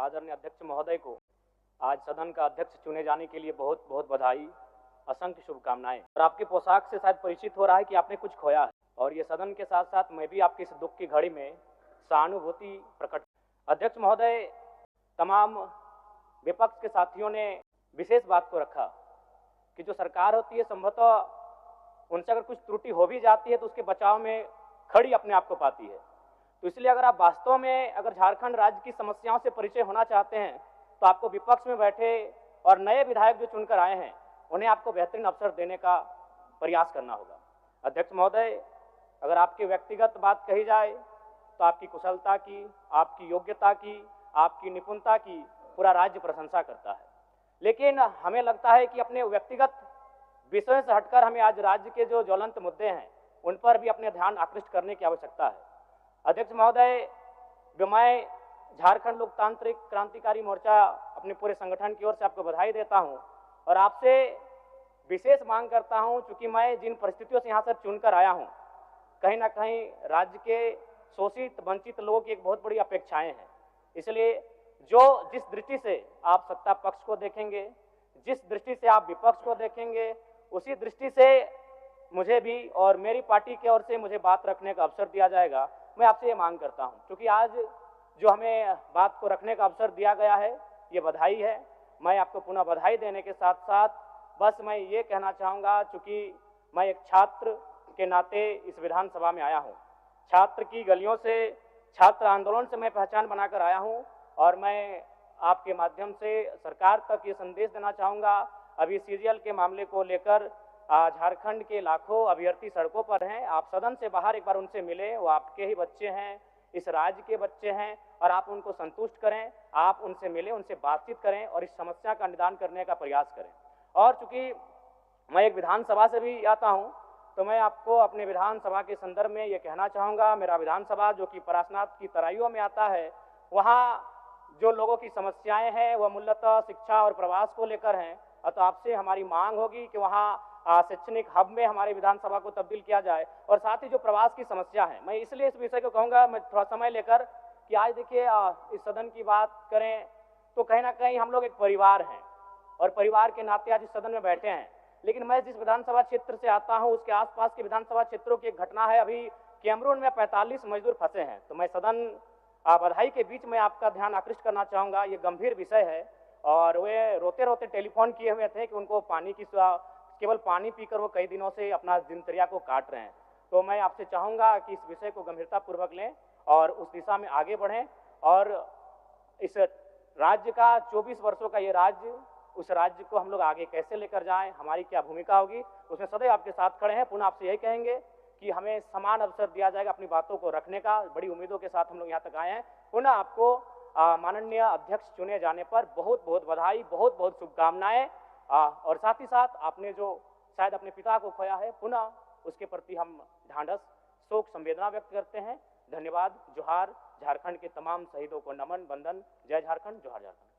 आदरणीय अध्यक्ष महोदय को आज सदन का अध्यक्ष चुने जाने के लिए बहुत बहुत बधाई, असंख्य शुभकामनाएं। और आपके पोशाक से शायद परिचित हो रहा है कि आपने कुछ खोया है, और ये सदन के साथ साथ मैं भी आपकी इस दुख की घड़ी में सहानुभूति प्रकट। अध्यक्ष महोदय, तमाम विपक्ष के साथियों ने विशेष बात को रखा कि जो सरकार होती है संभवतः उनसे अगर कुछ त्रुटि हो भी जाती है तो उसके बचाव में खड़ी अपने आप को पाती है। तो इसलिए अगर आप वास्तव में अगर झारखंड राज्य की समस्याओं से परिचय होना चाहते हैं तो आपको विपक्ष में बैठे और नए विधायक जो चुनकर आए हैं उन्हें आपको बेहतरीन अवसर देने का प्रयास करना होगा। अध्यक्ष महोदय, अगर आपकी व्यक्तिगत बात कही जाए तो आपकी कुशलता की, आपकी योग्यता की, आपकी निपुणता की पूरा राज्य प्रशंसा करता है, लेकिन हमें लगता है कि अपने व्यक्तिगत विषयों से हटकर हमें आज राज्य के जो ज्वलंत मुद्दे हैं उन पर भी अपने ध्यान आकृष्ट करने की आवश्यकता है। अध्यक्ष महोदय, मैं झारखंड लोकतांत्रिक क्रांतिकारी मोर्चा अपने पूरे संगठन की ओर से आपको बधाई देता हूं और आपसे विशेष मांग करता हूं, चूंकि मैं जिन परिस्थितियों से यहाँ से चुनकर आया हूं, कहीं ना कहीं राज्य के शोषित वंचित लोगों की एक बहुत बड़ी अपेक्षाएं हैं। इसलिए जिस दृष्टि से आप सत्ता पक्ष को देखेंगे, जिस दृष्टि से आप विपक्ष को देखेंगे, उसी दृष्टि से मुझे भी और मेरी पार्टी की ओर से मुझे बात रखने का अवसर दिया जाएगा। मैं आपसे ये मांग करता हूं, क्योंकि आज जो हमें बात को रखने का अवसर दिया गया है ये बधाई है। मैं आपको पुनः बधाई देने के साथ साथ बस मैं ये कहना चाहूँगा, चूँकि मैं एक छात्र के नाते इस विधानसभा में आया हूँ, छात्र की गलियों से, छात्र आंदोलन से मैं पहचान बनाकर आया हूँ, और मैं आपके माध्यम से सरकार तक ये संदेश देना चाहूँगा। अभी सीरियल के मामले को लेकर झारखंड के लाखों अभ्यर्थी सड़कों पर हैं। आप सदन से बाहर एक बार उनसे मिलें, वो आपके ही बच्चे हैं, इस राज्य के बच्चे हैं, और आप उनको संतुष्ट करें, आप उनसे मिलें, उनसे बातचीत करें और इस समस्या का निदान करने का प्रयास करें। और चूंकि मैं एक विधानसभा से भी आता हूं, तो मैं आपको अपने विधानसभा के संदर्भ में ये कहना चाहूँगा, मेरा विधानसभा जो कि परासनाथ की तराइयों में आता है, वहाँ जो लोगों की समस्याएं हैं वह मूलतः शिक्षा और प्रवास को लेकर हैं। तो आपसे हमारी मांग होगी कि वहाँ शैक्षणिक हब में हमारे विधानसभा को तब्दील किया जाए, और साथ ही जो प्रवास की समस्या है, मैं इसलिए इस विषय को कहूँगा, मैं थोड़ा समय लेकर, कि आज देखिए इस सदन की बात करें तो कहीं ना कहीं हम लोग एक परिवार हैं और परिवार के नाते आज इस सदन में बैठे हैं। लेकिन मैं जिस विधानसभा क्षेत्र से आता हूं उसके आसपास के विधानसभा क्षेत्रों की एक घटना है, अभी कैमरून में 45 मजदूर फंसे हैं। तो मैं सदन बधाई के बीच में आपका ध्यान आकृष्ट करना चाहूँगा, ये गंभीर विषय है, और वे रोते रोते टेलीफोन किए हुए थे कि उनको पानी की केवल पानी पीकर वो कई दिनों से अपना दिनचर्या को काट रहे हैं। तो मैं आपसे चाहूँगा कि इस विषय को गंभीरतापूर्वक लें और उस दिशा में आगे बढ़ें, और इस राज्य का 24 वर्षों का ये राज्य, उस राज्य को हम लोग आगे कैसे लेकर जाएं, हमारी क्या भूमिका होगी, उसमें सदैव आपके साथ खड़े हैं। पुनः आपसे यही कहेंगे कि हमें समान अवसर दिया जाएगा अपनी बातों को रखने का। बड़ी उम्मीदों के साथ हम लोग यहाँ तक आए हैं। पुनः आपको माननीय अध्यक्ष चुने जाने पर बहुत बहुत बधाई, बहुत बहुत शुभकामनाएं, और साथ ही साथ आपने जो शायद अपने पिता को खोया है, पुनः उसके प्रति हम ढांढस, शोक, संवेदना व्यक्त करते हैं। धन्यवाद। जोहार। झारखंड के तमाम शहीदों को नमन, वंदन। जय झारखंड, जोहार झारखंड।